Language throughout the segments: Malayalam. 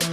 Hi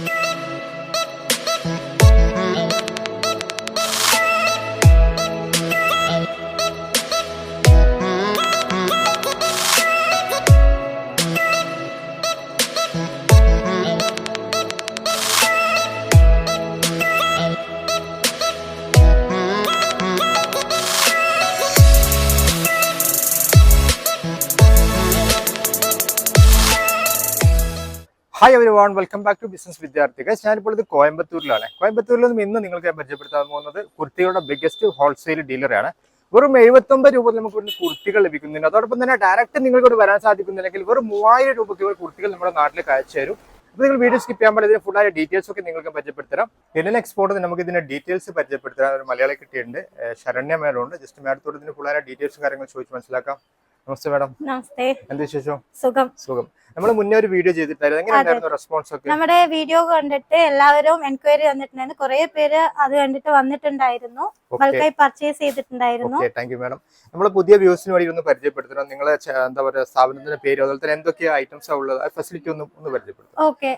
everyone, welcome back to Business Vidyarthi. ഞാനിപ്പോൾ ഇത് കോയമ്പത്തൂരിലാണ്. കോയമ്പത്തൂരിൽ നിന്ന് ഇന്ന് നിങ്ങൾക്ക് പരിചയപ്പെടുത്താൻ പോകുന്നത് കുർത്തിയുടെ ബിഗ്ഗസ്റ്റ് ഹോൾസെയിൽ ഡീലറാണ്. വെറും 79 രൂപ നമുക്ക് ഇവിടുന്ന് കുർത്തികൾ ലഭിക്കുന്നുണ്ട്. അതോടൊപ്പം തന്നെ ഡയറക്റ്റ് നിങ്ങൾക്കോട് വരാൻ സാധിക്കുന്നില്ലെങ്കിൽ വെറും 3000 രൂപയ്ക്ക് കുർത്തികൾ നമ്മുടെ നാട്ടിലേക്ക് അയച്ചു തരും. അപ്പോൾ നിങ്ങൾ വീഡിയോ സ്കിപ്പ് ചെയ്യാൻ പാടില്ല. ഫുള്ളായ ഡീറ്റെയിൽസ് ഒക്കെ നിങ്ങൾക്ക് പരിചയപ്പെടുത്തരാം. ഇന്ത്യൻ എക്സ്പോർട്ട് നമുക്ക് ഇതിന്റെ ഡീറ്റെയിൽസ് പരിചയപ്പെടുത്തരാം. ഒരു മലയാളി കിട്ടിയിട്ടുണ്ട്, ശരണ്യ മേഡം ഉണ്ട്. ജസ്റ്റ് മേഡത്തോട് ഇതിന്റെ ഫുള്ളായ ഡീറ്റെയിൽസും കാര്യങ്ങൾ ചോദിച്ച് മനസ്സിലാക്കാം. നമസ്തേ മാഡം. നമസ്തേ. എന്ത് വിശേഷം? സുഖം. നമ്മൾ മുന്നേ ഒരു വീഡിയോ ചെയ്തിട്ടായിരുന്നു. എങ്ങനെയായിരുന്നു റെസ്പോൺസ് ഒക്കെ? നമ്മുടെ വീഡിയോ കണ്ടിട്ട് എല്ലാവരും എൻക്വയറി വന്നിട്ടുണ്ടായിരുന്നു. കുറെ പേര് അത് കണ്ടിട്ട് വന്നിട്ടുണ്ടായിരുന്നു, ബൾക്കായി പർച്ചേസ് ചെയ്തിട്ടുണ്ടായിരുന്നു. Thank you madam. നമ്മൾ പുതിയ വ്യൂസിന് വേണ്ടി ഒന്ന് പരിചയപ്പെടുത്തണം. നിങ്ങളെ എന്താ പറയുക, സ്ഥാപനത്തിന്റെ പേര്, അതുപോലെ തന്നെ എന്തൊക്കെ ഐറ്റംസ് ഉള്ളത്, ഫെസിലിറ്റി ഒന്ന് പരിചയപ്പെടുത്തും. ഓക്കെ,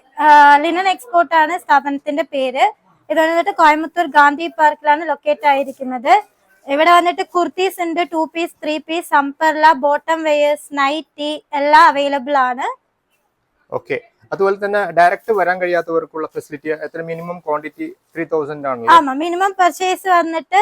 ലിനൻ എക്സ്പോർട്ട് ആണ് സ്ഥാപനത്തിന്റെ പേര്. ഇത് വന്നിട്ട് കോയമ്പത്തൂർ ഗാന്ധി പാർക്കിലാണ് ലൊക്കേറ്റ് ആയിരിക്കുന്നത്. ഇവിടെ വന്നിട്ട് കുർത്തീസ് ഉണ്ട്, 2 piece, 3 piece, umbrella, bottom wears, nighty എല്ലാം അവൈലബിൾ ആണ്. ഓക്കെ, അതുപോലെ തന്നെ ഡയറക്റ്റ് വരാൻ കഴിയാത്തവർക്കുള്ള ഫെസിലിറ്റി എത്ര? മിനിമം ക്വാണ്ടിറ്റി 3000 ആണ്. ആമാ, മിനിമം പർച്ചേസ് വന്നിട്ട്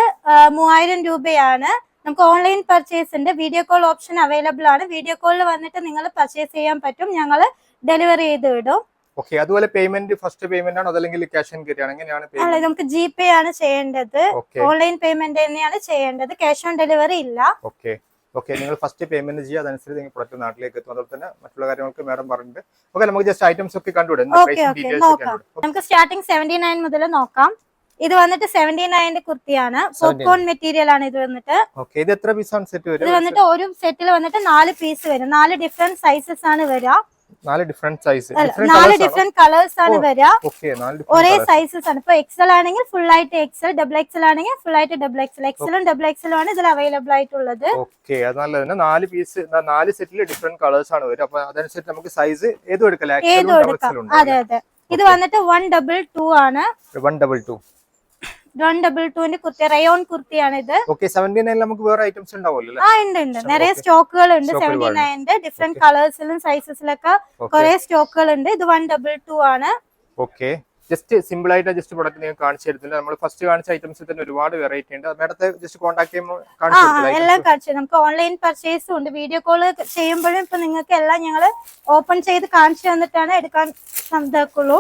3000 രൂപയാണ്. നമുക്ക് ഓൺലൈൻ പർച്ചേസ് ഉണ്ട്, വീഡിയോ കോൾ ഓപ്ഷൻ അവൈലബിൾ ആണ്. വീഡിയോ കോളിൽ വന്നിട്ട് നിങ്ങൾ പർച്ചേസ് ചെയ്യാൻ പറ്റും, ഞങ്ങൾ ഡെലിവറി ചെയ്ത് വിടും. ഓക്കെ, അതുപോലെ പേയ്മെന്റ് ഫസ്റ്റ് പേയ്മെന്റ് ആണോ അതല്ലെങ്കിൽ ക്യാഷ് ആൻഡ് ക്യാരി ആണ്? എങ്ങനെയാണ് പേയ്മെന്റ്? നമുക്ക് ജിപേ ആണ് ചെയ്യേണ്ടത്, ഓൺലൈൻ പേയ്മെന്റ് തന്നെയാണ് ചെയ്യേണ്ടത്, ക്യാഷ് ഓൺ ഡെലിവറി ഇല്ല. ഓക്കെ, നിങ്ങൾ ഫസ്റ്റ് പേയ്മെന്റ് ചെയ്യുക, അതനുസരിച്ച് നിങ്ങൾ പ്രൊഡക്റ്റ് നാട്ടിലേക്ക് എത്തും. അതുപോലെ തന്നെ മറ്റുള്ള കാര്യങ്ങൾക്ക് മാഡം പറഞ്ഞിട്ട്. ഓക്കെ, നമുക്ക് ജസ്റ്റ് ഐറ്റംസ് ഒക്കെ കണ്ടുവിടും. നമുക്ക് സ്റ്റാർട്ടിംഗ് 79 മുതൽ നോക്കാം. ഇത് വന്നിട്ട് 79 കുർത്തിയാണ്, പോപ്കോൺ മെറ്റീരിയൽ ആണ് ഇത് വന്നിട്ട്. ഓക്കെ, ഇത് എത്ര പീസ് ആണ് സെറ്റ് വരും? ഇത് വന്നിട്ട് ഒരു സെറ്റിൽ വന്നിട്ട് 4 പീസ് വരും. 4 ഡിഫറെന്റ് സൈസസ് ആണ് വരിക. 4 ഡിഫറെന്റ് സൈസ്, 4 ഡിഫറെന്റ് കളേഴ്സ് ആണ് വരിക. ഒരേ സൈസസ് ആണ്. ഇപ്പൊ എക്സൽ ആണെങ്കിൽ ഫുൾ ആയിട്ട് എക്സൽ, ഡബിൾ എക്സൽ ആണെങ്കിൽ ഫുൾ ആയിട്ട് ഡബിൾ എക്സൽ. എക്സലും ഡബിൾ എക്സലും ആണ് ഇതിൽ അവൈലബിൾ ആയിട്ടുള്ളത്. ഓക്കെ, അത് നല്ലതാണ്. 4 പീസ് 4 സെറ്റിൽ ഡിഫറെന്റ് കളേഴ്സ് ആണ് വരിക. അപ്പൊ അതനുസരിച്ച് നമുക്ക് സൈസ് ഏതും എടുക്കാം. അതെ അതെ. ഇത് വന്നിട്ട് 122 ആണ്. 122 122ന്റെ കുർത്തി, റയോൺ കുർത്തിയാണ് ഇത്. ഓക്കെ, 79 നമുക്ക് വേറെ ഐറ്റംസ് ഉണ്ടാവുമല്ലോ? ഉണ്ട്. നിറയെ സ്റ്റോക്കുകൾ ഉണ്ട് 79ന്റെ. ഡിഫറെന്റ് കളേഴ്സിലും സൈസസിലൊക്കെ കുറെ സ്റ്റോക്കുകൾ ഉണ്ട്. ഇത് 122 ആണ്. ഓക്കെ, ജസ്റ്റ് സിമ്പിൾ ആയിട്ട് ജസ്റ്റ് പ്രൊഡക്റ്റ് നിങ്ങൾ കാണിച്ചു തരുന്നില്ല. നമ്മൾ ഫസ്റ്റ് കാണിച്ച ഐറ്റംസിൽ തന്നെ ഒരുപാട് വെറൈറ്റി ഉണ്ട്. മേഡത്തെ ജസ്റ്റ് കോൺടാക്ട് ചെയ്യുമ്പോൾ എല്ലാം കാണിച്ചു. നമുക്ക് ഓൺലൈൻ പർച്ചേസും ഉണ്ട്. വീഡിയോ കോൾ ചെയ്യുമ്പോഴും ഇപ്പൊ നിങ്ങൾക്ക് എല്ലാം ഞങ്ങൾ ഓപ്പൺ ചെയ്ത് കാണിച്ചു തന്നിട്ടാണ് എടുക്കാൻ സാധിക്കുള്ളൂ.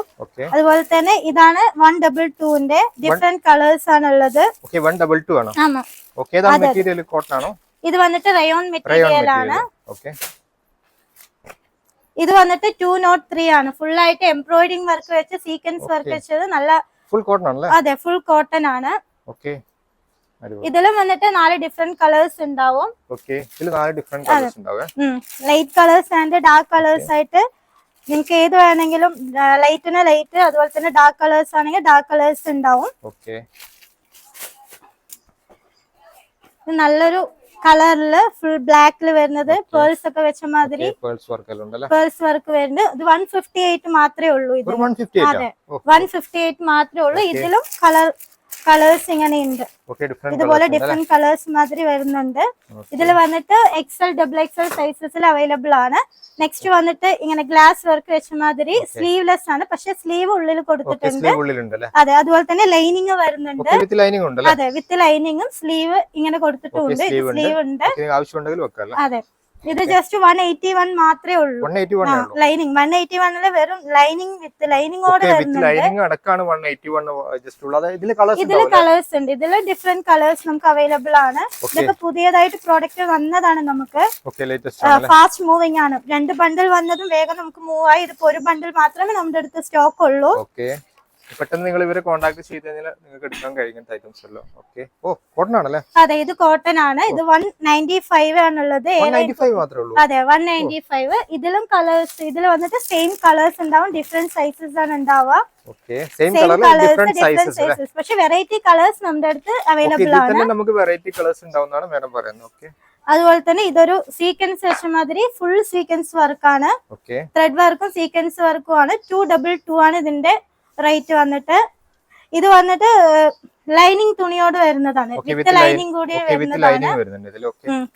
അതുപോലെ തന്നെ ഇതാണ് 122ന്റെ ഡിഫറെന്റ് കളേഴ്സ് ആണ് ഉള്ളത്. 122 ആണോ? ആമാ. ഓക്കെ, ഏതാണ് മെറ്റീരിയൽ? കോട്ടൺ ആണോ? ഇത് വന്നിട്ട് റയോൺ മെറ്റീരിയൽ ആണ്. ഓക്കെ, ഇത് വന്നിട്ട് 203 ആണ്. ഫുൾ ആയിട്ട് എംബ്രോയിഡിംഗ് വർക്ക് വെച്ച് സീക്വൻസ് വർക്ക് വെച്ചത്. നല്ല ഫുൾ കോട്ടൺ ആണല്ലേ? അതെ, ഫുൾ കോട്ടൺ ആണ്. ഓക്കെ, ഇതിലും വന്നിട്ട് 4 ഡിഫറെന്റ് കളേഴ്സ് ഉണ്ടാവും. ഓക്കെ, ഇതിൽ 4 ഡിഫറെന്റ് കളേഴ്സ് ഉണ്ടാവും. Light colours and dark colours ആയിട്ട് നിങ്ങൾക്ക് ഏത് വേണമെങ്കിലും, ലൈറ്റിന് ലൈറ്റ്, അതുപോലെ തന്നെ ഡാർക്ക് കളേഴ്സ് ആണെങ്കിൽ ഡാർക്ക് കളേഴ്സ് ഉണ്ടാവും. ഓക്കെ, ഇത് നല്ലൊരു കളറില് ഫുൾ ബ്ലാക്കിൽ വരുന്നത്, പേൾസ് ഒക്കെ വെച്ച മാതിരി പേൾസ് വർക്ക് വരുന്നുണ്ട്. ഇത് 158 മാത്രമേ ഉള്ളൂ. ഇത് അതെ, 158 മാത്രമേ ഉള്ളൂ. ഇതിലും കളേഴ്സ് ഇങ്ങനെ ഉണ്ട്. ഇതുപോലെ ഡിഫറെന്റ് കളേഴ്സ് മാതിരി വരുന്നുണ്ട്. ഇതിൽ വന്നിട്ട് എക്സൽ, ഡബിൾ എക്സൽ സൈസസിൽ അവൈലബിൾ ആണ്. നെക്സ്റ്റ് വന്നിട്ട് ഇങ്ങനെ ഗ്ലാസ് വർക്ക് വെച്ച മാതിരി സ്ലീവ്ലെസ് ആണ്, പക്ഷെ സ്ലീവ് ഉള്ളിൽ കൊടുത്തിട്ടുണ്ട്. അതെ, അതുപോലെ തന്നെ ലൈനിങ് വരുന്നുണ്ട്. അതെ, വിത്ത് ലൈനിങ്ങും സ്ലീവ് ഇങ്ങനെ കൊടുത്തിട്ടുണ്ട്. സ്ലീവ് ഉണ്ട്. അതെ, ഇത് ജസ്റ്റ് 181 മാത്രമേ ഉള്ളൂ. ലൈനിങ് 181 വെറും ലൈനിങ് വിത്ത് ലൈനിങ്ങോട് ഇതില് കളേഴ്സ് ഉണ്ട്. ഇതില് ഡിഫറെന്റ് കളേഴ്സ് നമുക്ക് അവൈലബിൾ ആണ്. ഇതൊക്കെ പുതിയതായിട്ട് പ്രോഡക്റ്റ് വന്നതാണ്. നമുക്ക് ഫാസ്റ്റ് മൂവിംഗ് ആണ്. 2 ബണ്ടിൽ വന്നതും വേഗം നമുക്ക് മൂവ് ആയി. ഇതിപ്പോ ഒരു ബണ്ടിൽ മാത്രമേ നമ്മുടെ അടുത്ത് സ്റ്റോക്ക് ഉള്ളൂ. പെട്ടെന്ന് നിങ്ങൾ ഇവരെ കോൺടാക്ട് ചെയ്ത് കഴിഞ്ഞാൽ നിങ്ങൾക്ക് എടുക്കാൻ കഴിയുന്ന ഐറ്റംസ് അല്ലോ. ഓക്കെ, കോട്ടൺ ആണല്ലേ? അതെ, ഇത് കോട്ടൺ ആണ്. ഇത് 195 ആണുള്ളത്. 195 മാത്രമേ ഉള്ളൂ. അതെ, 195. ഇതിലും കളേഴ്സ്, ഇതിൽ വന്നിട്ട് സെയിം കളേഴ്സ് ഉണ്ടാവും, ഡിഫറെന്റ് സൈസസ് ആണ് ഉണ്ടാവുക. പക്ഷെ വെറൈറ്റി കളേഴ്സ് നമ്മുടെ അടുത്ത് അവൈലബിൾ ആണ്. നമുക്ക് വെറൈറ്റി കളേഴ്സ് ഉണ്ടാവുന്നതാണ് മാഡം പറയുന്നത്. ഓക്കെ, അതുപോലെ തന്നെ ഇതൊരു സീക്വൻസ് വെച്ച മാതിരി ഫുൾ സീക്വൻസ് വർക്കാണ്. ത്രെഡ് വർക്കും സീക്വൻസ് വർക്കും ആണ്. 222 ആണ് ഇതിന്റെ റേറ്റ് വന്നിട്ട് ഇത് വന്നിട്ട് ലൈനിങ് തുണിയോട് വരുന്നതാണ്. വിത്ത് ലൈനിങ് കൂടി വരുന്നതാണ്.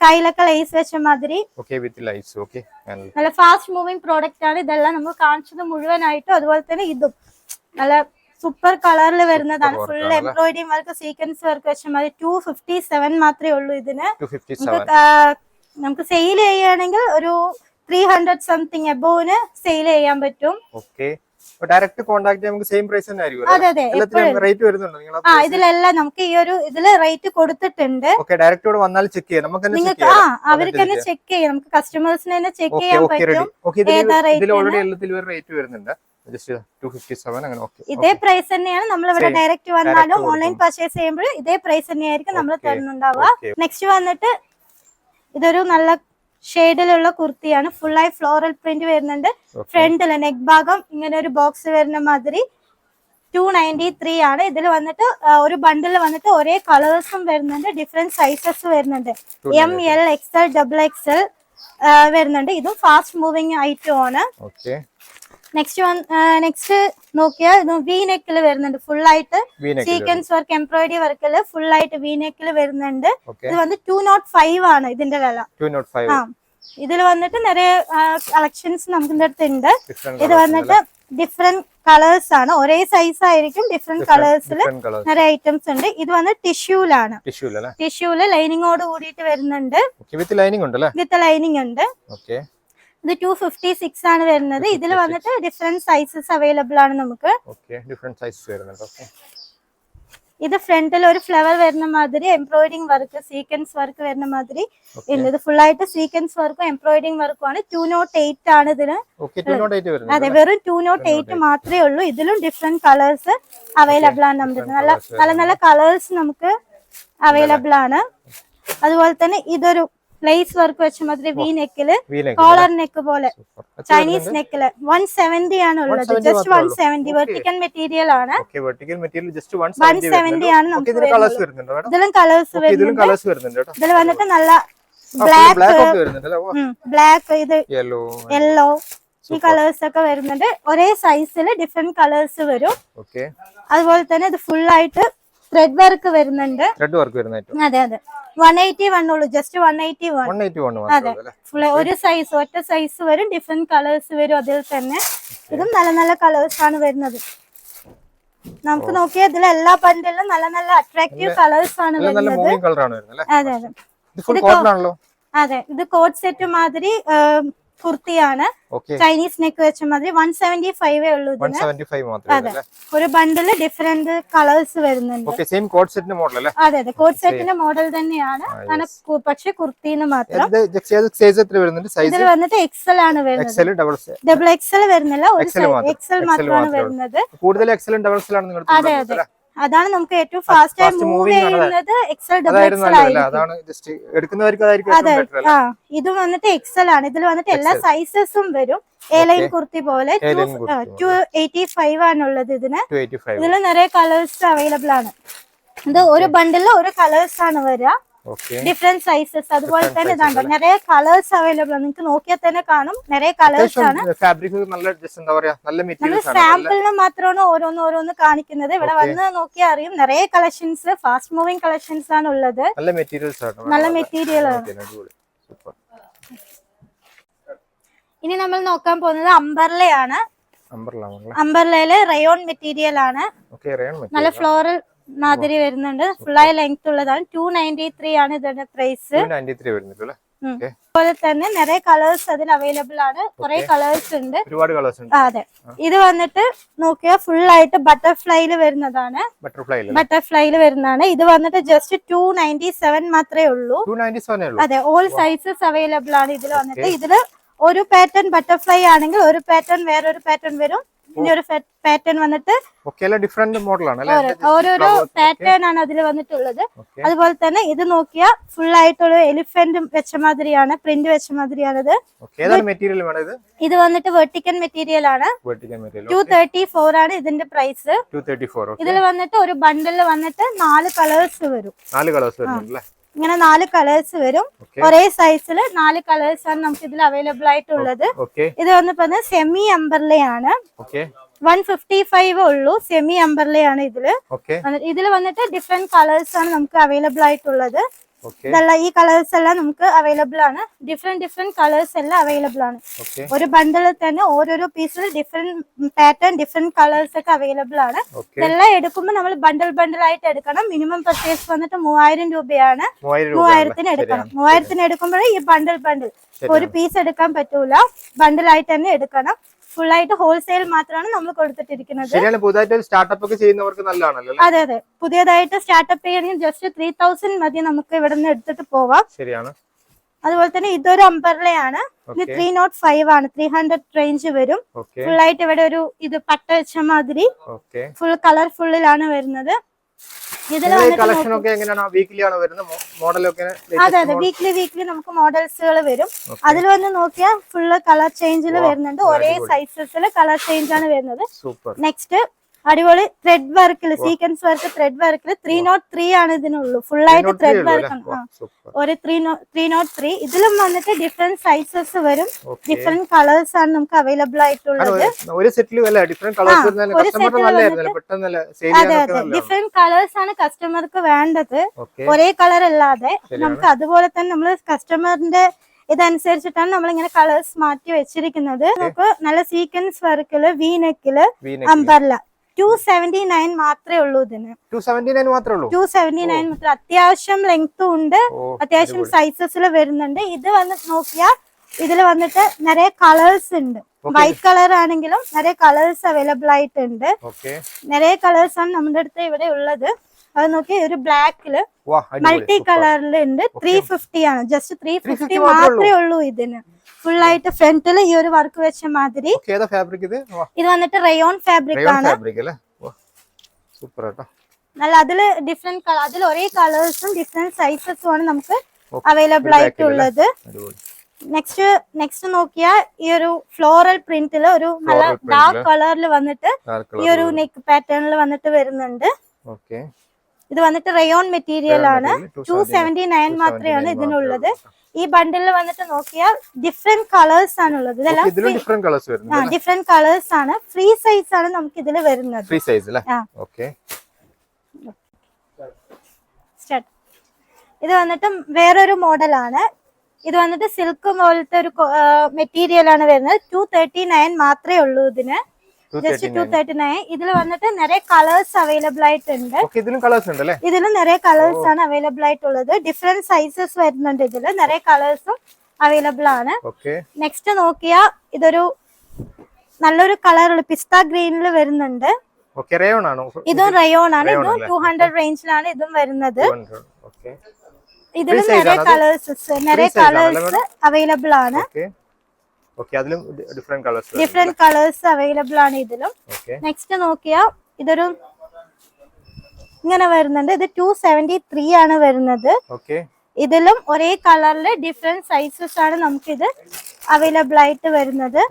കയ്യിലൊക്കെ ലൈസ് വെച്ച മാതിരി നല്ല ഫാസ്റ്റ് മൂവിങ് പ്രോഡക്റ്റ് ആണ്. ഇതെല്ലാം നമ്മൾ കാണിച്ചത് മുഴുവനായിട്ടും. അതുപോലെ തന്നെ ഇതും നല്ല സൂപ്പർ കളറിൽ വരുന്നതാണ്. Full embroidery work sequence work വെച്ച മാതിരി 257 മാത്രമേ ഉള്ളൂ ഇതിന്. നമുക്ക് സെയിൽ ചെയ്യുകയാണെങ്കിൽ ഒരു 300 സംതിങ് എബോവിന് സെയിൽ ചെയ്യാൻ പറ്റും. ഡയറക്റ്റ് കോൺടാക്ട് നമുക്ക് സെയിം പ്രൈസ് തന്നെ ആയിരിക്കും. അതെ അതെ, റേറ്റ് വരുന്നുണ്ടോ നിങ്ങൾ? ഇതിലെല്ലാം നമുക്ക് ഈ ഒരു ഇതില് റേറ്റ് കൊടുത്തിട്ടുണ്ട്. ഡയറക്റ്റ് ഇവിടെ വന്നാൽ ചെക്ക് ചെയ്യാം. നമുക്ക് നിങ്ങൾക്ക് അവർക്ക് തന്നെ ചെക്ക് ചെയ്യാം. നമുക്ക് കസ്റ്റമേഴ്സിന് തന്നെ ചെക്ക് ചെയ്യാൻ പറ്റും. റേറ്റ് വരുന്നുണ്ട് ജസ്റ്റ് 257 അങ്ങനെ. ഇതേ പ്രൈസ് തന്നെയാണ് നമ്മൾ ഇവിടെ ഡയറക്റ്റ് വന്നാലും ഓൺലൈൻ പർച്ചേസ് ചെയ്യുമ്പോൾ ഇതേ പ്രൈസ് തന്നെയായിരിക്കും നമ്മൾ തരുന്നുണ്ടാവുക. നെക്സ്റ്റ് വന്നിട്ട് ഇതൊരു നല്ല ഷെയ്ഡിലുള്ള കുർത്തിയാണ്. ഫുള്ളായി ഫ്ലോറൽ പ്രിന്റ് വരുന്നുണ്ട്. ഫ്രണ്ടില് നെക്ക് ഭാഗം ഇങ്ങനെ ഒരു ബോക്സ് വരുന്ന മാതിരി 293 ആണ്. ഇതിൽ വന്നിട്ട് ഒരു ബണ്ടിൽ വന്നിട്ട് ഒരേ കളേഴ്സും വരുന്നുണ്ട്. ഡിഫറെന്റ് സൈസസ് വരുന്നുണ്ട്. ML XL XXL വരുന്നുണ്ട്. ഇതും ഫാസ്റ്റ് മൂവിങ് ഐറ്റം ആണ്. നെക്സ്റ്റ് നോക്കിയാൽ ഇത് വി നെക്കിൽ വരുന്നുണ്ട്. ഫുൾ ആയിട്ട് സീക്വൻസ് വർക്ക് എംബ്രോയിഡറി വർക്കില് ഫുൾ ആയിട്ട് വി നെക്കിൽ വരുന്നുണ്ട്. ഇത് വന്ന് 205 ആണ് ഇതിന്റെ വില. ഇതിൽ വന്നിട്ട് നിറയെ കളക്ഷൻസ് നമുക്ക് അടുത്ത് ഉണ്ട്. ഇത് വന്നിട്ട് ഡിഫറെന്റ് കളേഴ്സ് ആണ്. ഒരേ സൈസ് ആയിരിക്കും, ഡിഫറെന്റ് കളേഴ്സിൽ നിറയെ ഐറ്റംസ് ഉണ്ട്. ഇത് വന്ന് ടിഷ്യൂലാണ്. ടിഷ്യൂല് ലൈനിങ്ങോട് കൂടിയിട്ട് വരുന്നുണ്ട്. വിത്ത് ലൈനിങ് ഉണ്ട്. ഇത് 256 ആണ് വരുന്നത്. ഇതിൽ വന്നിട്ട് ഡിഫറെന്റ് സൈസസ് അവൈലബിൾ ആണ് നമുക്ക്. ഇത് ഫ്രണ്ടിൽ ഒരു ഫ്ലവർ വരുന്ന മാതിരി എംബ്രോയിഡിംഗ് വർക്ക് സീക്വൻസ് വർക്ക് വരുന്ന മാതിരി. ഇത് ഫുൾ ആയിട്ട് സീക്വൻസ് വർക്കും എംബ്രോയിഡിംഗ് വർക്കും ആണ്. 208 ആണ് ഇതിന്. അതെ, വെറും 208 മാത്രമേ ഉള്ളൂ. ഇതിലും ഡിഫറെന്റ് കളേഴ്സ് അവൈലബിൾ ആണ്. നമുക്ക് നല്ല നല്ല കളേഴ്സ് നമുക്ക് അവൈലബിൾ ആണ്. അതുപോലെ തന്നെ ഇതൊരു ലേസ് വർക്ക് വെച്ച മാതിരി വി നെക്കില് കോളർ നെക്ക് പോലെ ചൈനീസ് നെക്കില് 170 ആണ് ഉള്ളത്. ജസ്റ്റ് 170 വെർട്ടിക്കൽ മെറ്റീരിയൽ ആണ്. 170 ആണ് നമുക്ക്. ഇതിലും കളേഴ്സ് വരുന്നുണ്ട്. ഇതിൽ വന്നിട്ട് നല്ല ബ്ലാക്ക് ഇത് യെല്ലോ ഈ കളേഴ്സ് ഒക്കെ വരുന്നുണ്ട്. ഒരേ സൈസിൽ ഡിഫറെന്റ് കളേഴ്സ് വരും. അതുപോലെ തന്നെ ഇത് ഫുൾ ആയിട്ട് ത്രെഡ് വർക്ക് വരുന്നുണ്ട്. അതെ അതെ, 181 ഉള്ളൂ. ജസ്റ്റ് 181. അതെ, ഒരു സൈസ് ഒറ്റ സൈസ് വരും. ഡിഫറെന്റ് കളേഴ്സ് വരും അതിൽ തന്നെ. ഇതും നല്ല നല്ല കളേഴ്സ് ആണ് വരുന്നത്. നമുക്ക് നോക്കിയാൽ ഇതിൽ എല്ലാ ബണ്ടിലും നല്ല നല്ല അട്രാക്റ്റീവ് കളേഴ്സ് ആണ് വരുന്നത്. അതെ അതെ, അതെ ഇത് കോട്ട് സെറ്റ് മാതിരി കുർത്തിയാണ്. ചൈനീസ് നെക്ക് വെച്ച മാതിരി 175 ഉള്ളൂ. അതെ, ഒരു ബണ്ടില് ഡിഫറെന്റ് കളേഴ്സ് വരുന്നുണ്ട്. അതെ അതെ, കോട്ട് സെറ്റിന്റെ മോഡൽ തന്നെയാണ്, പക്ഷെ കുർത്തിന്ന് മാത്രം. ഇതിൽ വന്നിട്ട് എക്സൽ ആണ് വരുന്നത്. ഡബിൾ എക്സൽ വരുന്നില്ല, ഒരു എക്സൽ മാത്രമാണ് വരുന്നത്. അതെ അതെ, അതാണ് നമുക്ക് ഏറ്റവും ഫാസ്റ്റ് ആയി മൂവ് ചെയ്യുന്നത്. എക്സൽ ഡബിൾ എക്സൽ ആയിരിക്കും. ഇത് വന്നിട്ട് എക്സൽ ആണ്. ഇതിൽ വന്നിട്ട് എല്ലാ സൈസസും വരും. എ ലൈൻ കുർത്തി പോലെ 285 ആണുള്ളത് ഇതിന്. ഇതിൽ നിറയെ കളേഴ്സ് അവൈലബിൾ ആണ്. ഇത് ഒരു ബണ്ടില് ഒരു കളേഴ്സ് ആണ് വരിക. Different sizes. അതുപോലെ തന്നെ ഇതാണ്ടോ നിറയെ കളേഴ്സ് അവൈലബിൾ ആണ്. നിങ്ങൾക്ക് നോക്കിയാൽ തന്നെ കാണും നിറയെ കളേഴ്സ് ആണ്. നമ്മൾ സാമ്പിളിന് മാത്രമാണ് ഓരോന്ന് കാണിക്കുന്നത്. ഇവിടെ വന്ന് നോക്കിയാൽ അറിയും നിറയെ കളക്ഷൻസ്, ഫാസ്റ്റ് മൂവിംഗ് കളക്ഷൻസ് ആണ് ഉള്ളത്. നല്ല മെറ്റീരിയൽ ആണ്. ഇനി നമ്മൾ നോക്കാൻ പോകുന്നത് അംബർലയാണ്. അംബർലയില് റയോൺ മെറ്റീരിയൽ ആണ്. നല്ല ഫ്ലോറൽ മാതിരി വരുന്നുണ്ട്. ഫുള്ളായി ലെങ്ത് ഉള്ളതാണ്. 293 ആണ് ഇതിന്റെ പ്രൈസ്. അതുപോലെ തന്നെ നിറയെ കളേഴ്സ് അതിൽ അവൈലബിൾ ആണ്. കുറെ കളേഴ്സ് ഉണ്ട്. അതെ, ഇത് വന്നിട്ട് നോക്കിയാൽ ഫുൾ ആയിട്ട് ബട്ടർഫ്ലൈയില് വരുന്നതാണ്. ബട്ടർഫ്ലൈയില് വരുന്നതാണ്. ഇത് വന്നിട്ട് ജസ്റ്റ് 297 മാത്രമേ ഉള്ളൂ. അതെ, ഓൾ സൈസസ് അവൈലബിൾ ആണ് ഇതിൽ വന്നിട്ട്. ഇതില് ഒരു പാറ്റേൺ ബട്ടർഫ്ലൈ ആണെങ്കിൽ ഒരു പാറ്റേൺ വേറൊരു പാറ്റേൺ വരും. ഇനി ഒരു പാറ്റേൺ വന്നിട്ട് ഓരോരോ പാറ്റേൺ ആണ് അതിൽ വന്നിട്ടുള്ളത്. അതുപോലെ തന്നെ ഇത് നോക്കിയാൽ ഫുൾ ആയിട്ടുള്ള എലിഫന്റ് വെച്ച മാതിരിയാണ്, പ്രിന്റ് വെച്ച മാതിരിയാണിത്. ഇത് വന്നിട്ട് വെർട്ടിക്കൽ മെറ്റീരിയൽ ആണ്. 234 ആണ് ഇതിന്റെ പ്രൈസ്. ഇതിൽ വന്നിട്ട് ഒരു ബണ്ടിൽ വന്നിട്ട് 4 കളേഴ്സ് വരും. ഇങ്ങനെ 4 കളേഴ്സ് വരും. ഒരേ സൈസിൽ 4 കളേഴ്സ് ആണ് നമുക്ക് ഇതിൽ അവൈലബിൾ ആയിട്ടുള്ളത്. ഇത് വന്നിപ്പോ സെമി അംബർലയാണ്. 155 ഉള്ളൂ. സെമി അംബർലയാണ് ഇതില്. ഇതില് വന്നിട്ട് ഡിഫറെന്റ് കളേഴ്സ് ആണ് നമുക്ക് അവൈലബിൾ ആയിട്ടുള്ളത്. ഇതെല്ലാം ഈ കളേഴ്സ് എല്ലാം നമുക്ക് അവൈലബിൾ ആണ്. ഡിഫറെന്റ് കളേഴ്സ് എല്ലാം അവൈലബിൾ ആണ്. ഒരു ബണ്ടിലിൽ തന്നെ ഓരോരോ പീസിൽ ഡിഫറെന്റ് പാറ്റേൺ ഡിഫറെന്റ് കളേഴ്സ് ഒക്കെ അവൈലബിൾ ആണ്. ഇതെല്ലാം എടുക്കുമ്പോൾ നമ്മൾ ബണ്ടിൽ ആയിട്ട് എടുക്കണം. മിനിമം പർച്ചേസ് വന്നിട്ട് 3000 രൂപയാണ്. 3000 എടുക്കണം. 3000 എടുക്കുമ്പോൾ ഈ ബണ്ടിൽ ഒരു പീസ് എടുക്കാൻ പറ്റൂല. ബണ്ടിലായിട്ട് തന്നെ എടുക്കണം. ഫുൾ ആയിട്ട് ഹോൾസെയിൽ മാത്രമാണ് നമ്മൾ കൊടുത്തിട്ടിരിക്കുന്നത്. അതെ അതെ, പുതിയതായിട്ട് സ്റ്റാർട്ടപ്പ് ചെയ്യണമെങ്കിൽ ജസ്റ്റ് 3000 മതി നമുക്ക് ഇവിടെ നിന്ന് എടുത്തിട്ട് പോവാം. അതുപോലെ തന്നെ ഇതൊരു അംബർലയാണ്. ഇത് 305 ആണ്. 300 റേഞ്ച് വരും. ഫുൾ ആയിട്ട് ഇവിടെ ഒരു ഇത് പട്ട വെച്ച മാതിരി ഫുൾ കളർഫുള്ളിലാണ് വരുന്നത്. അതെ അതെ, വീക്ക്ലി നമുക്ക് മോഡൽസുകൾ വരും. അതിൽ വന്ന് നോക്കിയാൽ ഫുള്ള് കളർ ചേഞ്ചിൽ വരുന്നുണ്ട്. ഒരേ സൈസസിൽ കളർ ചേഞ്ച് ആണ് വരുന്നത്. നെക്സ്റ്റ് അടിപൊളി ത്രെഡ് വർക്കിൽ സീക്വൻസ് വർക്ക് ത്രെഡ് വർക്കിൽ 303 ആണ് ഇതിനുള്ളൂ. ഫുൾ ആയിട്ട് ത്രെഡ് വർക്ക് ആണ്. ഒരു 303 ഇതിലും വന്നിട്ട് ഡിഫറെന്റ് സൈസസ് വരും. ഡിഫറെന്റ് കളേഴ്സ് ആണ് നമുക്ക് അവൈലബിൾ ആയിട്ടുള്ളത്. അതെ അതെ, ഡിഫറെന്റ് കളേഴ്സ് ആണ് കസ്റ്റമർക്ക് വേണ്ടത്. ഒരേ കളർ അല്ലാതെ നമുക്ക് അതുപോലെ തന്നെ നമ്മൾ കസ്റ്റമറിന്റെ ഇതനുസരിച്ചിട്ടാണ് നമ്മളിങ്ങനെ കളേഴ്സ് മാറ്റി വെച്ചിരിക്കുന്നത്. നമുക്ക് നല്ല സീക്വൻസ് വർക്കില് വീനെക്കില് അംബർല 279 മാത്രമേ ഉള്ളൂ ഇതിന്. 279 മാത്രം. അത്യാവശ്യം ലെങ്ത്തും ഉണ്ട്, അത്യാവശ്യം സൈസസിൽ വരുന്നുണ്ട്. ഇത് വന്ന് നോക്കിയാൽ ഇതിൽ വന്നിട്ട് നിറയെ കളേഴ്സ് ഉണ്ട്. വൈറ്റ് കളർ ആണെങ്കിലും നിറയെ കളേഴ്സ് അവൈലബിൾ ആയിട്ടുണ്ട്. നിറയെ കളേഴ്സ് ആണ് നമ്മുടെ അടുത്ത് ഇവിടെ ഉള്ളത്. അത് നോക്കി ഒരു ബ്ലാക്കില് മൾട്ടി കളറിൽ ഉണ്ട്. 350 ആണ്. ജസ്റ്റ് 350 മാത്രമേ ഉള്ളൂ ഇതിന്. ഫുൾ ആയിട്ട് ഫ്രണ്ടില് ഈ ഒരു വർക്ക് വെച്ച മാതിരി. ഇത് വന്നിട്ട് റയോൺ ഫാബ്രിക് ആണ്. നല്ല അതില് ഡിഫറെന്റ് അതിൽ ഒരേ കളേഴ്സും ഡിഫറെന്റ് സൈസസും ആണ് നമുക്ക് അവൈലബിൾ ആയിട്ടുള്ളത്. നെക്സ്റ്റ് നോക്കിയാൽ ഈ ഒരു ഫ്ലോറൽ പ്രിന്റില് ഒരു നല്ല ഡാർക്ക് കളറിൽ വന്നിട്ട് ഈ ഒരു നെക്ക് പാറ്റേണിൽ വന്നിട്ട് വരുന്നുണ്ട്. ഇത് വന്നിട്ട് റയോൺ മെറ്റീരിയൽ ആണ്. 279 മാത്രമാണ് ഇതിനുള്ളത്. ഈ ബണ്ടിൽ വന്നിട്ട് നോക്കിയാൽ ഡിഫറെന്റ് കളേഴ്സ് ആണുള്ളത്. ഇതെല്ലാം ഡിഫറെന്റ് കളേഴ്സ് ആണ്. ഫ്രീ സൈസ് ആണ് നമുക്ക് ഇതിൽ വരുന്നത്. ഇത് വന്നിട്ട് വേറൊരു മോഡലാണ്. ഇത് വന്നിട്ട് സിൽക്ക് പോലത്തെ ഒരു മെറ്റീരിയൽ ആണ് വരുന്നത്. 239 മാത്രമേ ഉള്ളൂ ഇതിന്. ജസ്റ്റ് 239. ഇതിൽ വന്നിട്ട് നിറയെ കളേഴ്സ് അവൈലബിൾ ആയിട്ടുണ്ട്. ഇതിലും നിറയെ കളേഴ്സ് ആണ് അവൈലബിൾ ആയിട്ടുള്ളത്. ഡിഫറെന്റ് സൈസസ് വരുന്നുണ്ട്. ഇതില് നിറയെ കളേഴ്സും അവൈലബിൾ ആണ്. നെക്സ്റ്റ് നോക്കിയാ ഇതൊരു നല്ലൊരു കളറുള്ള പിസ്ത ഗ്രീനിൽ വരുന്നുണ്ട്. ഇതും റയോൺ ആണ്. ഇതും 200 റേഞ്ചിലാണ് ഇതും വരുന്നത്. ഇതിലും നിറയെ കളേഴ്സ് അവൈലബിൾ ആണ്. ഡിഫറെന്റ് കളേഴ്സ് അവൈലബിൾ ആണ് ഇതിലും. നെക്സ്റ്റ് നോക്കിയാ ഇതൊരു ഇങ്ങനെ വരുന്നുണ്ട്. ഇത് 273 ആണ് വരുന്നത്. ഇതിലും ഒരേ കളറില് ഡിഫറെന്റ് സൈസസ് ആണ് നമുക്ക് ഇത് അവൈലബിൾ ആയിട്ട് വരുന്നത്.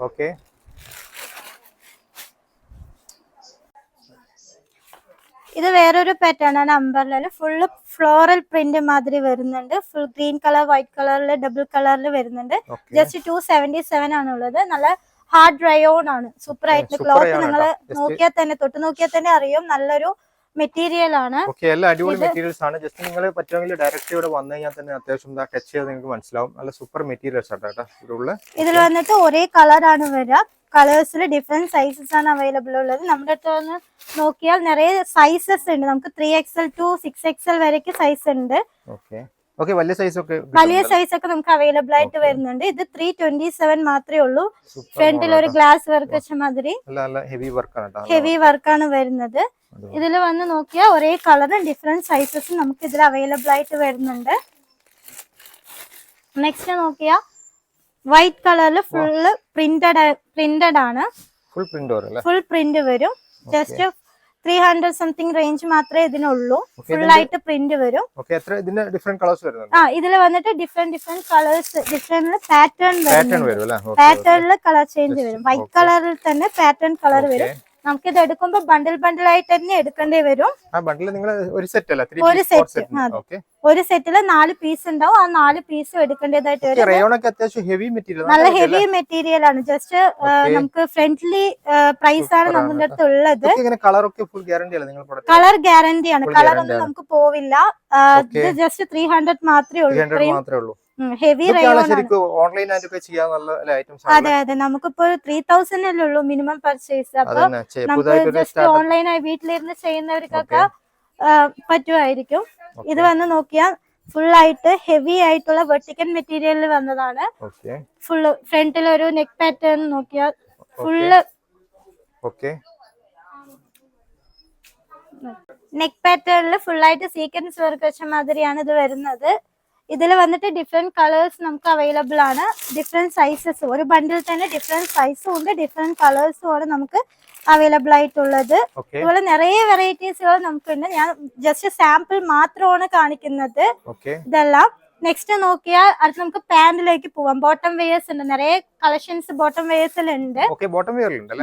ഇത് വേറൊരു പാറ്റേൺ ആണ്. അംബർലയില് ഫുള്ള് ഫ്ലോറൽ പ്രിന്റ് മാതിരി വരുന്നുണ്ട്. ഫുൾ ഗ്രീൻ കളർ വൈറ്റ് കളറിൽ ഡബിൾ കളറിൽ വരുന്നുണ്ട്. ജസ്റ്റ് 277 ആണുള്ളത്. നല്ല ഹാർഡ് റയോൺ ആണ്. സൂപ്പർ ആയിട്ട് ക്ലോത്ത് നിങ്ങൾ നോക്കിയാൽ തന്നെ തൊട്ട് നോക്കിയാൽ തന്നെ അറിയും നല്ലൊരു മെറ്റീരിയൽ ആണ്. എല്ലാ അടിപൊളി മെറ്റീരിയൽസ് ആണ്. ജസ്റ്റ് നിങ്ങൾ പറ്റുമെങ്കിൽ ഡയറക്റ്റ് ഇവിടെ വന്നു കഴിഞ്ഞാൽ തന്നെ അത്യാവശ്യം ടച്ച് ചെയ്ത് നിങ്ങൾക്ക് മനസ്സിലാവും. നല്ല സൂപ്പർ മെറ്റീരിയൽസ് ആണ്. ഇതിൽ വന്നിട്ട് ഒരേ കളർ ആണ് വരിക. കളേഴ്സിൽ ഡിഫറെന്റ് സൈസസ് ആണ് അവൈലബിൾ ഉള്ളത്. നമ്മുടെ അടുത്ത് വന്ന് നോക്കിയാൽ നിറയെ സൈസസ് ഉണ്ട്. നമുക്ക് 3XL to 6XL വരെയൊക്കെ സൈസ് ഉണ്ട്. വലിയ സൈസ് ഒക്കെ നമുക്ക് അവൈലബിൾ ആയിട്ട് വരുന്നുണ്ട്. ഇത് 327 മാത്രമേ ഉള്ളൂ. ഫ്രണ്ടിൽ ഒരു ഗ്ലാസ് വർക്ക് വെച്ച മാതിരി ഹെവി വർക്കാണ് വരുന്നത്. ഇതിൽ വന്ന് നോക്കിയാൽ ഒരേ കളറും ഡിഫറെന്റ് സൈസസും നമുക്ക് ഇതിൽ അവൈലബിൾ ആയിട്ട് വരുന്നുണ്ട്. നെക്സ്റ്റ് നോക്കിയാ വൈറ്റ് കളറിൽ ഫുള്ള് പ്രിന്റഡ് ആണ്. ഫുൾ പ്രിന്റ് വരും. ജസ്റ്റ് 300 സംതിങ് റേഞ്ച് മാത്രമേ ഇതിനുള്ളൂ. ഫുൾ ആയിട്ട് പ്രിന്റ് വരും. ഇതിൽ വന്നിട്ട് ഡിഫറെന്റ് കളേഴ്സ് ഡിഫറെന്റ് പാറ്റേണിൽ കളർ ചേഞ്ച് വരും. വൈറ്റ് കളറിൽ തന്നെ പാറ്റേൺ കളർ വരും. നമുക്ക് ഇത് എടുക്കുമ്പോ ബണ്ടിൽ ആയിട്ട് തന്നെ എടുക്കേണ്ടി വരും. ഒരു സെറ്റ് ഒരു സെറ്റ് ഒരു സെറ്റില് 4 പീസ് ഉണ്ടാവും. ആ 4 പീസും എടുക്കേണ്ടതായിട്ട് വരും. നല്ല ഹെവി മെറ്റീരിയൽ ആണ്. ജസ്റ്റ് നമുക്ക് ഫ്രണ്ട്ലി പ്രൈസ് ആണ് നമ്മുടെ അടുത്ത് ഉള്ളത്. കളർ ഗ്യാരണ്ടി ആണ്. കളർ ഒന്നും നമുക്ക് പോവില്ല. ഇത് ജസ്റ്റ് 300 മാത്രമേ ഉള്ളൂ. ഹെവി അതെ അതെ, നമുക്കിപ്പോ 3000 അല്ലേ ഉള്ളൂ മിനിമം പർച്ചേസ്. അപ്പൊ നമുക്ക് ജസ്റ്റ് ഓൺലൈനായി വീട്ടിലിരുന്ന് ചെയ്യുന്നവർക്കൊക്കെ പറ്റുമായിരിക്കും. ഇത് വന്ന് നോക്കിയാൽ ഫുൾ ആയിട്ട് ഹെവി ആയിട്ടുള്ള വെർട്ടിക്കൽ മെറ്റീരിയലിൽ വന്നതാണ്. ഫുള്ള് ഫ്രണ്ടിൽ ഒരു നെക്ക് പാറ്റേൺ നോക്കിയാൽ ഫുള്ള് നെക്ക് പാറ്റേണിൽ ഫുൾ ആയിട്ട് സീക്വൻസ് വർക്ക് വെച്ച മാതിരിയാണ് ഇത് വരുന്നത്. ഇതിൽ വന്നിട്ട് ഡിഫറെന്റ് കളേഴ്സ് നമുക്ക് അവൈലബിൾ ആണ്. ഡിഫറെന്റ് സൈസസ്, ഒരു ബണ്ടിൽ തന്നെ ഡിഫറെന്റ് സൈസും ഉണ്ട്, ഡിഫറെന്റ് കളേഴ്സും ആണ് നമുക്ക് അവൈലബിൾ ആയിട്ടുള്ളത്. അതുപോലെ നിറയെ വെറൈറ്റീസുകൾ നമുക്കുണ്ട്. ഞാൻ ജസ്റ്റ് സാമ്പിൾ മാത്രമാണ് കാണിക്കുന്നത് ഇതെല്ലാം. നെക്സ്റ്റ് നോക്കിയാൽ അടുത്ത് നമുക്ക് പാന്റിലേക്ക് പോവാം. ബോട്ടം വെയേഴ്സ് ഉണ്ട്, നിറയെ കളക്ഷൻസ് ബോട്ടം വെയേഴ്സിലുണ്ട്.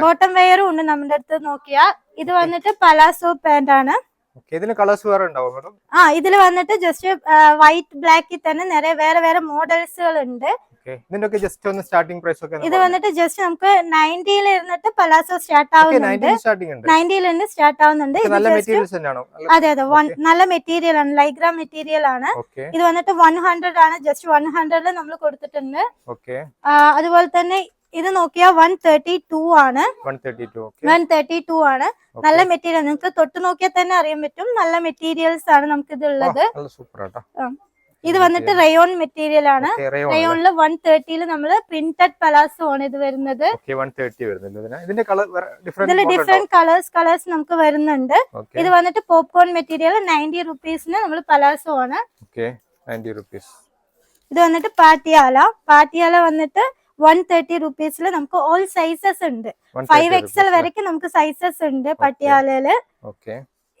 ബോട്ടം വെയറും ഉണ്ട് നമ്മുടെ അടുത്ത് നോക്കിയാൽ. ഇത് വന്നിട്ട് പലാസോ പാന്റ് ആണ്. ഇതിൽ വന്നിട്ട് ജസ്റ്റ് വൈറ്റ് ബ്ലാക്കിൽ തന്നെ നിറയെ വേറെ മോഡൽസുകൾ ഉണ്ട്. ഇത് വന്നിട്ട് ജസ്റ്റ് നമുക്ക് 90 ഇരുന്നിട്ട് പലാസോ സ്റ്റാർട്ട് ആവുന്നുണ്ട്. 90 സ്റ്റാർട്ട് ആവുന്നുണ്ട്. അതെ അതെ, നല്ല മെറ്റീരിയൽ ആണ്, ലൈഗ്രാ മെറ്റീരിയൽ ആണ്. ഇത് വന്നിട്ട് 100 ആണ്. ജസ്റ്റ് 100 നമ്മൾ കൊടുത്തിട്ടുണ്ട്. അതുപോലെ തന്നെ ഇത് നോക്കിയാൽ 132 ആണ്. 132 ആണ്. നല്ല മെറ്റീരിയൽ, നിങ്ങൾക്ക് തൊട്ട് നോക്കിയാൽ തന്നെ അറിയാൻ പറ്റും. നല്ല മെറ്റീരിയൽസ് ആണ് നമുക്ക് ഇത് ഉള്ളത്. ഇത് വന്നിട്ട് റയോൺ മെറ്റീരിയൽ ആണ്. റയോണില് 130 നമ്മള് പ്രിന്റഡ് പലാസോ ആണ് ഇത് വരുന്നത്. ഇതില് ഡിഫറെന്റ് കളേഴ്സ് നമുക്ക് വരുന്നുണ്ട്. ഇത് വന്നിട്ട് പോപ്കോൺ മെറ്റീരിയൽ 90 റുപ്പീസിന് നമ്മൾ പലാസോ ആണ്. ഇത് വന്നിട്ട് പാട്ടിയാല വന്നിട്ട് 130 റുപ്പീസിൽ നമുക്ക് ഓൾ സൈസസ് ഉണ്ട്. 5XL വരയ്ക്ക് നമുക്ക് സൈസസ് ഉണ്ട് പട്ടിയാലയില്.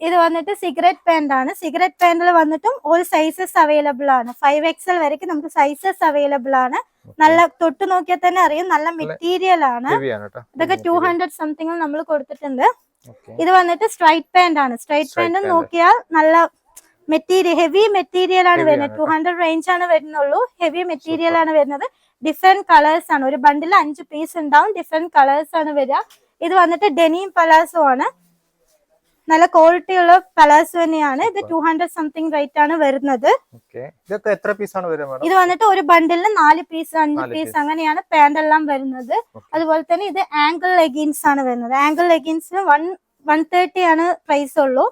ഇത് വന്നിട്ട് സിഗരറ്റ് പാന്റ് ആണ്. സിഗരറ്റ് പാന്റിൽ വന്നിട്ടും ഓൾ സൈസസ് അവൈലബിൾ ആണ്. 5XL വരയ്ക്ക് നമുക്ക് സൈസസ് അവൈലബിൾ ആണ്. നല്ല തൊട്ട് നോക്കിയാൽ തന്നെ അറിയാം, നല്ല മെറ്റീരിയൽ ആണ്. ഇതൊക്കെ 200 സംതിങ് നമ്മൾ കൊടുത്തിട്ടുണ്ട്. ഇത് വന്നിട്ട് സ്ട്രൈറ്റ് പാന്റ് ആണ്. സ്ട്രൈറ്റ് പാന്റ് നോക്കിയാൽ നല്ല മെറ്റീരിയൽ, ഹെവി മെറ്റീരിയൽ ആണ് വരുന്നത്. 200 റേഞ്ച് ആണ് വരുന്നുള്ളൂ. ഹെവി മെറ്റീരിയൽ ആണ് വരുന്നത്. ഡിഫറെന്റ് കളേഴ്സ് ആണ്. ഒരു ബണ്ടിൽ 5 പീസ് ഉണ്ടാവും. ഡിഫറെന്റ് കളേഴ്സ് ആണ് വരിക. ഇത് വന്നിട്ട് ഡെനിം പലാസോ ആണ്. നല്ല ക്വാളിറ്റി ഉള്ള പലാസോ തന്നെയാണ്. ഇത് 200 സംതിങ് റേറ്റ് ആണ് വരുന്നത്. ഇത് വന്നിട്ട് ഒരു ബണ്ടിലിന് 4 പീസ് 5 പീസ് അങ്ങനെയാണ് പാന്റ് എല്ലാം വരുന്നത്. അതുപോലെ തന്നെ ഇത് ആംഗിൾ ലെഗിൻസ് ആണ് വരുന്നത്. ആംഗിൾ ലെഗിൻസിന് 130 ആണ് പ്രൈസ് ഉള്ളൂ.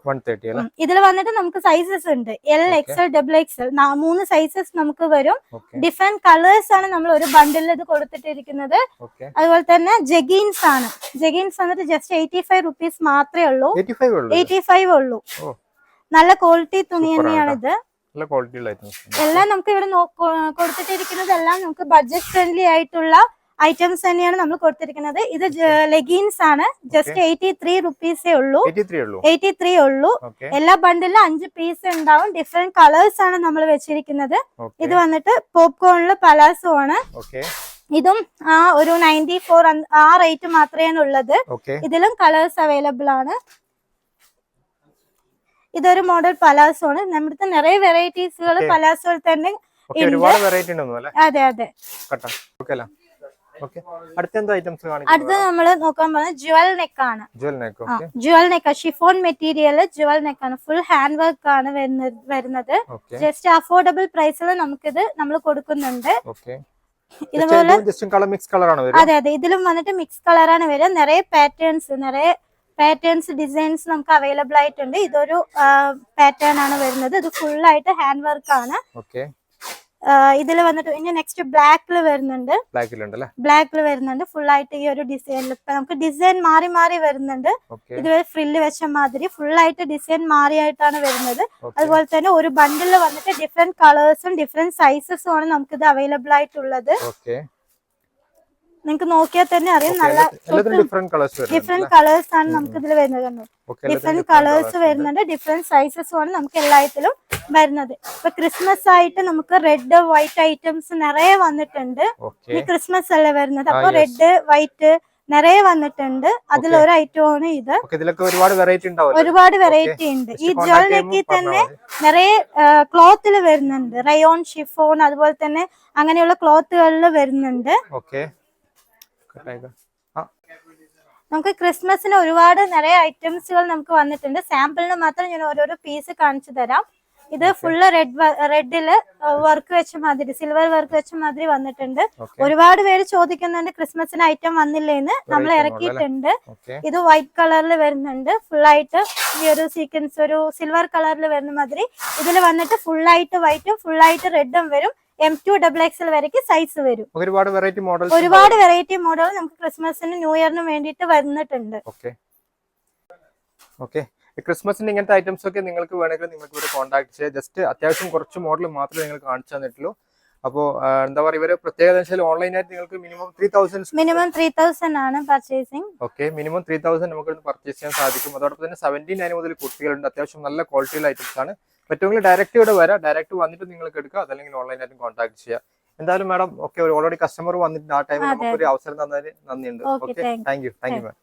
ഇതിൽ വന്നിട്ട് നമുക്ക് സൈസസ് ഉണ്ട്. LXL, XXL 3 സൈസസ് നമുക്ക് വരും. ഡിഫറെന്റ് കളേഴ്സ് ആണ് നമ്മൾ ഒരു ബണ്ടിൽ ഇത് കൊടുത്തിട്ടിരിക്കുന്നത്. അതുപോലെ തന്നെ ജഗീൻസ് ആണ്. ജഗീൻസ് വന്നിട്ട് ജസ്റ്റ് 85 റുപ്പീസ് മാത്രമേ ഉള്ളൂ. 85 ഉള്ളൂ. നല്ല ക്വാളിറ്റി തുണി തന്നെയാണ് ഇത്. എല്ലാം നമുക്ക് ഇവിടെ കൊടുത്തിട്ടിരിക്കുന്നത് എല്ലാം നമുക്ക് ബഡ്ജറ്റ് ഫ്രണ്ട്ലി ആയിട്ടുള്ള ഐറ്റംസ് തന്നെയാണ് നമ്മൾ കൊടുത്തിരിക്കുന്നത്. ഇത് ലെഗിൻസ് ആണ്. ജസ്റ്റ് 83 റുപ്പീസേ ഉള്ളൂ. 83 ഉള്ളൂ. എല്ലാ ബണ്ടിലും 5 പീസ് ഉണ്ടാവും. ഡിഫറെന്റ് കളേഴ്സ് ആണ് നമ്മൾ വെച്ചിരിക്കുന്നത്. ഇത് വന്നിട്ട് പോപ്കോണില് പലാസോ ആണ്. ഇതും ഒരു 94 ആ റേറ്റ് മാത്രമേ ഉള്ളത്. ഇതിലും കളേഴ്സ് അവൈലബിൾ ആണ്. ഇതൊരു മോഡൽ പലാസോ ആണ്. നമ്മുടെ നിറയെ വെറൈറ്റീസുകൾ പലാസോയിൽ തന്നെ അതെ അതെ. അടുത്ത നമ്മൾ നോക്കാൻ പോകുന്നത് ജുവൽ നെക്ക് ആണ്. Jewel neck chiffon material jewel neck ആണ്. ഫുൾ ഹാൻഡ് വർക്ക് ആണ് വരുന്നത്. ജസ്റ്റ് അഫോർഡബിൾ പ്രൈസിൽ നമുക്കിത് നമ്മൾ കൊടുക്കുന്നുണ്ട്. ഇതുപോലെ അതെ അതെ, ഇതിലും വന്നിട്ട് മിക്സ് കളറാണ് വരിക. നിറയെ പാറ്റേൺസ് ഡിസൈൻസ് നമുക്ക് അവൈലബിൾ ആയിട്ടുണ്ട്. ഇതൊരു പാറ്റേൺ ആണ് വരുന്നത്. ഇത് ഫുൾ ആയിട്ട് ഹാൻഡ് വർക്ക് ആണ്. ഇതിൽ വന്നിട്ട് ഇനി നെക്സ്റ്റ് ബ്ലാക്കിൽ വരുന്നുണ്ട്. ഫുൾ ആയിട്ട് ഈ ഒരു ഡിസൈനിൽ നമുക്ക് ഡിസൈൻ മാറി വരുന്നുണ്ട്. ഇതുവരെ ഫ്രില്ല് വെച്ച മാതിരി ഫുൾ ആയിട്ട് ഡിസൈൻ മാറിയായിട്ടാണ് വരുന്നത്. അതുപോലെ തന്നെ ഒരു ബണ്ടിൽ വന്നിട്ട് ഡിഫറെന്റ് കളേഴ്സും ഡിഫറെന്റ് സൈസസും ആണ് നമുക്ക് ഇത് അവൈലബിൾ ആയിട്ടുള്ളത്. നിങ്ങൾക്ക് നോക്കിയാൽ തന്നെ അറിയാം, നല്ല ഡിഫറെന്റ് കളേഴ്സ് ആണ് നമുക്ക് ഇതിൽ വരുന്നത്. ഡിഫറെന്റ് കളേഴ്സ് വരുന്നുണ്ട്. ഡിഫറെന്റ് സൈസസും ആണ് നമുക്ക് എല്ലാത്തിലും വരുന്നത്. ഇപ്പൊ ക്രിസ്മസ് ആയിട്ട് നമുക്ക് റെഡ് വൈറ്റ് ഐറ്റംസ് നിറയെ വന്നിട്ടുണ്ട്. ഈ ക്രിസ്മസ് അല്ലേ വരുന്നത്. അപ്പൊ റെഡ് വൈറ്റ് നിറയെ വന്നിട്ടുണ്ട്. അതിലൊരു ഐറ്റം ആണ് ഇത്. ഇതിലൊക്കെ ഒരുപാട് വെറൈറ്റി ഉണ്ടാവും. ഒരുപാട് വെറൈറ്റി ഉണ്ട്. ഈ ജോൾ നെക്കിൽ തന്നെ നിറയെ ക്ലോത്തിൽ വരുന്നുണ്ട്. റയോൺ, ഷിഫോൺ, അതുപോലെ തന്നെ അങ്ങനെയുള്ള ക്ലോത്തുകളിൽ വരുന്നുണ്ട്. നമുക്ക് ക്രിസ്മസിന് ഒരുപാട് നിറയെ ഐറ്റംസുകൾ നമുക്ക് വന്നിട്ടുണ്ട്. സാമ്പിളിന് മാത്രം ഞാൻ ഓരോരോ പീസ് കാണിച്ചു തരാം. ഇത് ഫുള്ള് റെഡില് വർക്ക് വെച്ച മാതിരി, സിൽവർ വർക്ക് വെച്ച മാതിരി വന്നിട്ടുണ്ട്. ഒരുപാട് പേര് ചോദിക്കുന്നുണ്ട് ക്രിസ്മസിന് ഐറ്റം വന്നില്ലേന്ന്. നമ്മൾ ഇറക്കിയിട്ടുണ്ട്. ഇത് വൈറ്റ് കളറിൽ വരുന്നുണ്ട്. ഫുള്ളായിട്ട് ഈ ഒരു സീക്വൻസ് ഒരു സിൽവർ കളറിൽ വരുന്ന മാതിരി. ഇതിൽ വന്നിട്ട് ഫുള്ളായിട്ട് വൈറ്റും ഫുള്ളായിട്ട് റെഡും വരും. M2 XXL വരയ്ക്ക് സൈസ് വരും. ഒരുപാട് വെറൈറ്റി മോഡൽ നമുക്ക് ക്രിസ്മസിനും ന്യൂ ഇയറിനും വേണ്ടിയിട്ട് വന്നിട്ടുണ്ട്. ക്രിസ്മസിന്റെ ഇങ്ങനത്തെ ഐറ്റംസ് ഒക്കെ നിങ്ങൾക്ക് വേണമെങ്കിൽ നിങ്ങൾക്ക് ഇവിടെ കോൺടാക്ട് ചെയ്യാം. ജസ്റ്റ് അത്യാവശ്യം കുറച്ച് മോഡൽ മാത്രമേ നിങ്ങൾ കാണിച്ചു തന്നിട്ടുള്ളൂ. അപ്പോൾ എന്താ പറയുക, ഇവര് പ്രത്യേകത വെച്ചാൽ ഓൺലൈനായിട്ട് നിങ്ങൾക്ക് മിനിമം 3000 ആണ് പർച്ചേസിംഗ്. മിനിമം 3000 നമുക്ക് പർച്ചേസ് ചെയ്യാൻ സാധിക്കും. അതോടൊപ്പം തന്നെ 17 മുതൽ കുർത്തികളുണ്ട്. അത്യാവശ്യം നല്ല ക്വാളിറ്റിയുള്ള ഐറ്റംസ് ആണ്. പറ്റുമെങ്കിൽ ഡയറക്റ്റ് ഇവിടെ വരാം. ഡയറക്റ്റ് വന്നിട്ട് നിങ്ങൾക്ക് എടുക്കുക, അതല്ലെങ്കിൽ ഓൺലൈനായിട്ടും കോൺടാക്ട് ചെയ്യാം. എന്തായാലും മാഡം ഓൾറെഡി കസ്റ്റമർ വന്നിട്ട് ആ ടൈമിൽ നമുക്ക് ഒരു അവസരം തന്നതിന് നന്ദിയുണ്ട്. Thank you ma'am.